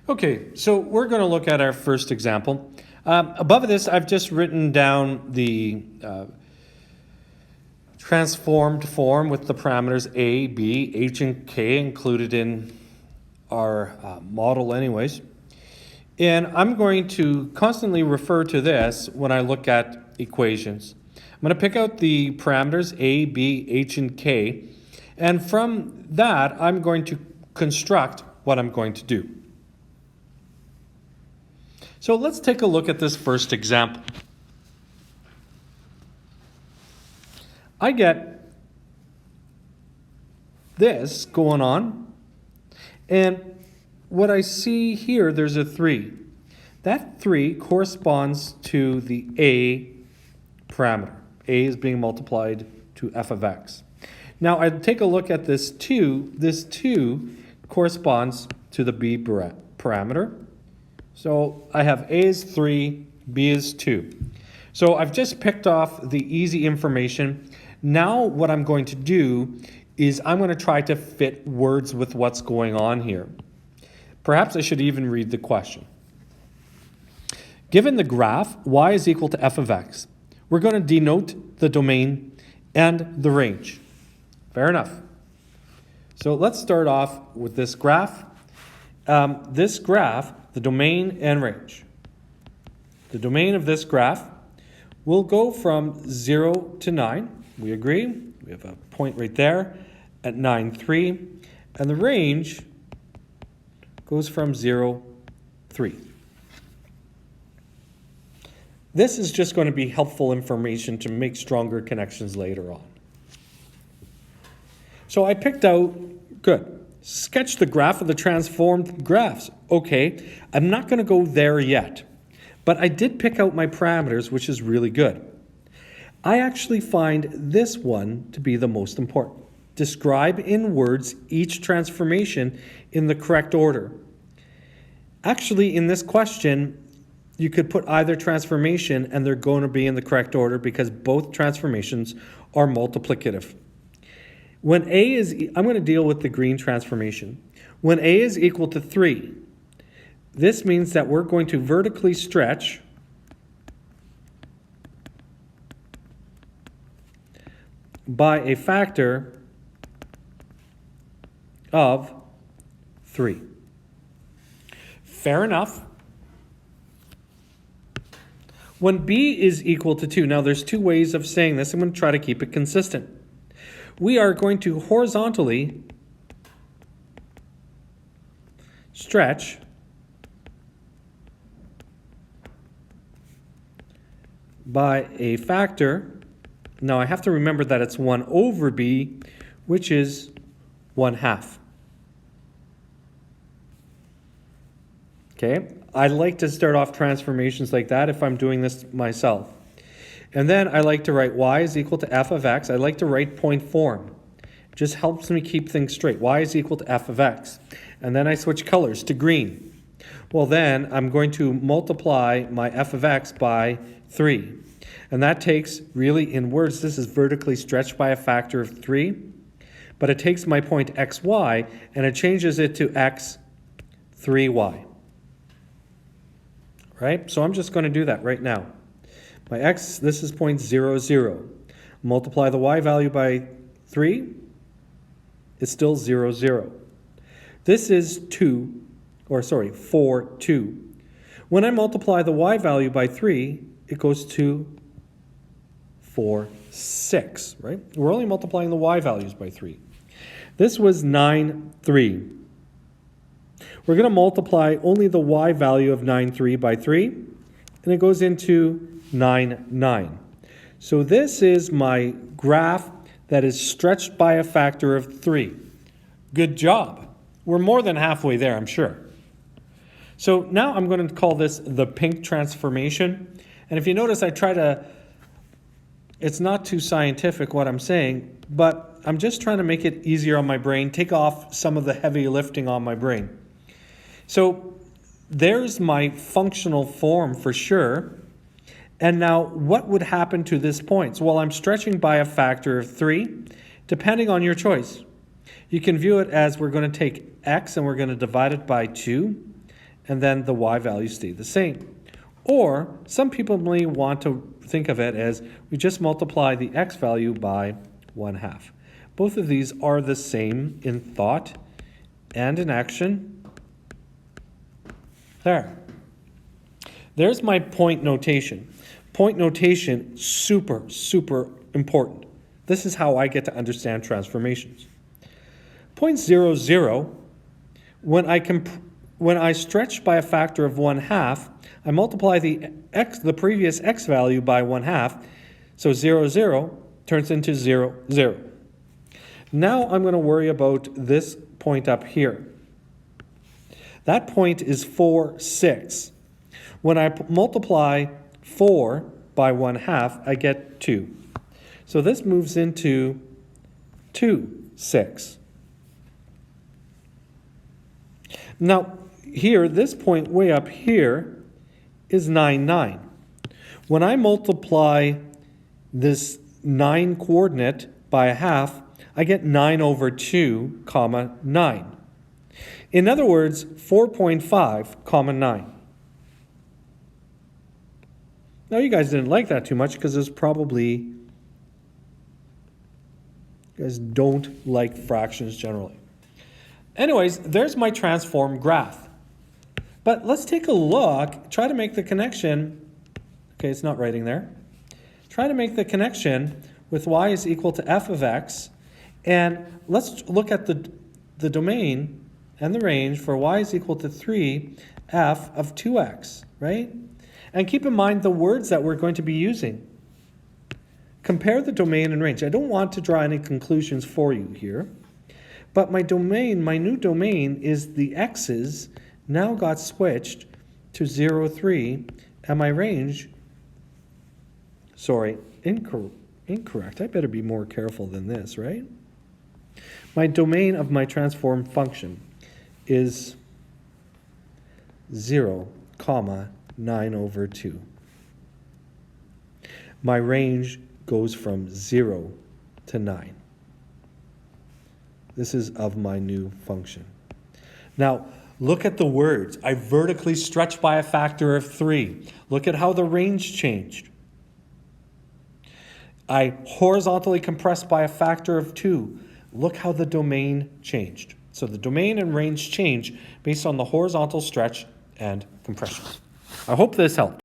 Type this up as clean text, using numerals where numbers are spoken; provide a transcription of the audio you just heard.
Okay, so we're going to look at our first example. Above this, I've just written down the transformed form with the parameters a, b, h, and k included in our model anyways. And I'm going to constantly refer to this when I look at equations. I'm going to pick out the parameters a, b, h, and k, and from that, I'm going to construct what I'm going to do. So let's take a look at this first example. I get this going on, and what I see here, there's a 3. That 3 corresponds to the a parameter. A is being multiplied to f of x. Now I take a look at this 2. This 2 corresponds to the b parameter. So I have a is 3, b is 2. So I've just picked off the easy information. Now what I'm going to do is I'm going to try to fit words with what's going on here. Perhaps I should even read the question. Given the graph y is equal to f of x, we're going to denote the domain and the range. Fair enough. So let's start off with this graph. The domain and range. The domain of this graph will go from 0 to 9. We agree. We have a point right there at 9, 3. And the range goes from 0, 3. This is just going to be helpful information to make stronger connections later on. So I picked out, good. Sketch the graph of the transformed graphs. Okay, I'm not going to go there yet, but I did pick out my parameters, which is really good. I actually find this one to be the most important. Describe in words each transformation in the correct order. Actually, in this question, you could put either transformation and they're going to be in the correct order because both transformations are multiplicative. When a is, I'm going to deal with the green transformation. When a is equal to 3, this means that we're going to vertically stretch by a factor of 3. Fair enough. When b is equal to 2, now there's two ways of saying this. I'm going to try to keep it consistent. We are going to horizontally stretch by a factor. Now I have to remember that it's 1 over b, which is 1/2. Okay, I like to start off transformations like that if I'm doing this myself. And then I like to write y is equal to f of x. I like to write point form. It just helps me keep things straight. Y is equal to f of x. And then I switch colors to green. Well then, I'm going to multiply my f of x by 3. And that takes, really in words, this is vertically stretched by a factor of 3. But it takes my point xy and it changes it to x 3y. Right? So I'm just going to do that right now. My x, this is 0.00. Multiply the y value by 3, it's still 0, 0. This is 4, 2. When I multiply the y value by 3, it goes to 4, 6, right? We're only multiplying the y values by 3. This was 9, 3. We're going to multiply only the y value of 9, 3 by 3, and it goes into 9, 9. So this is my graph that is stretched by a factor of 3. Good job. We're more than halfway there, I'm sure. So now I'm going to call this the pink transformation. And if you notice, it's not too scientific what I'm saying, but I'm just trying to make it easier on my brain, take off some of the heavy lifting on my brain. So there's my functional form for sure. And now what would happen to this point? Well, I'm stretching by a factor of 3, depending on your choice. You can view it as we're going to take x and we're going to divide it by 2. and then the y value stayed the same. Or some people may want to think of it as we just multiply the x value by 1/2. Both of these are the same in thought and in action. There's my point notation. Point notation, super, super important. This is how I get to understand transformations. Point 0, 0, when I stretch by a factor of 1/2, I multiply the previous x value by 1/2, so 0, 0 turns into 0, 0. Now I'm going to worry about this point up here. That point is 4, 6. When I multiply 4 by 1/2, I get 2. So this moves into 2, 6. Now, here, this point way up here is 9, 9. When I multiply this 9 coordinate by a half, I get 9 over 2, comma 9. In other words, 4.5, comma 9. Now, you guys didn't like that too much because it's probably, you guys don't like fractions generally. Anyways, there's my transform graph. But let's take a look, try to make the connection. Okay, it's not writing there. Try to make the connection with y is equal to f of x. And let's look at the domain and the range for y is equal to 3f of 2x, right? And keep in mind the words that we're going to be using. Compare the domain and range. I don't want to draw any conclusions for you here. But my domain, my new domain is the x's now got switched to 0, 3, and my range, sorry, incorrect. I better be more careful than this, right? My domain of my transform function is 0, comma 9 over 2. My range goes from 0 to 9. This is of my new function. Now, look at the words. I vertically stretch by a factor of 3. Look at how the range changed. I horizontally compress by a factor of 2. Look how the domain changed. So the domain and range change based on the horizontal stretch and compression. I hope this helped.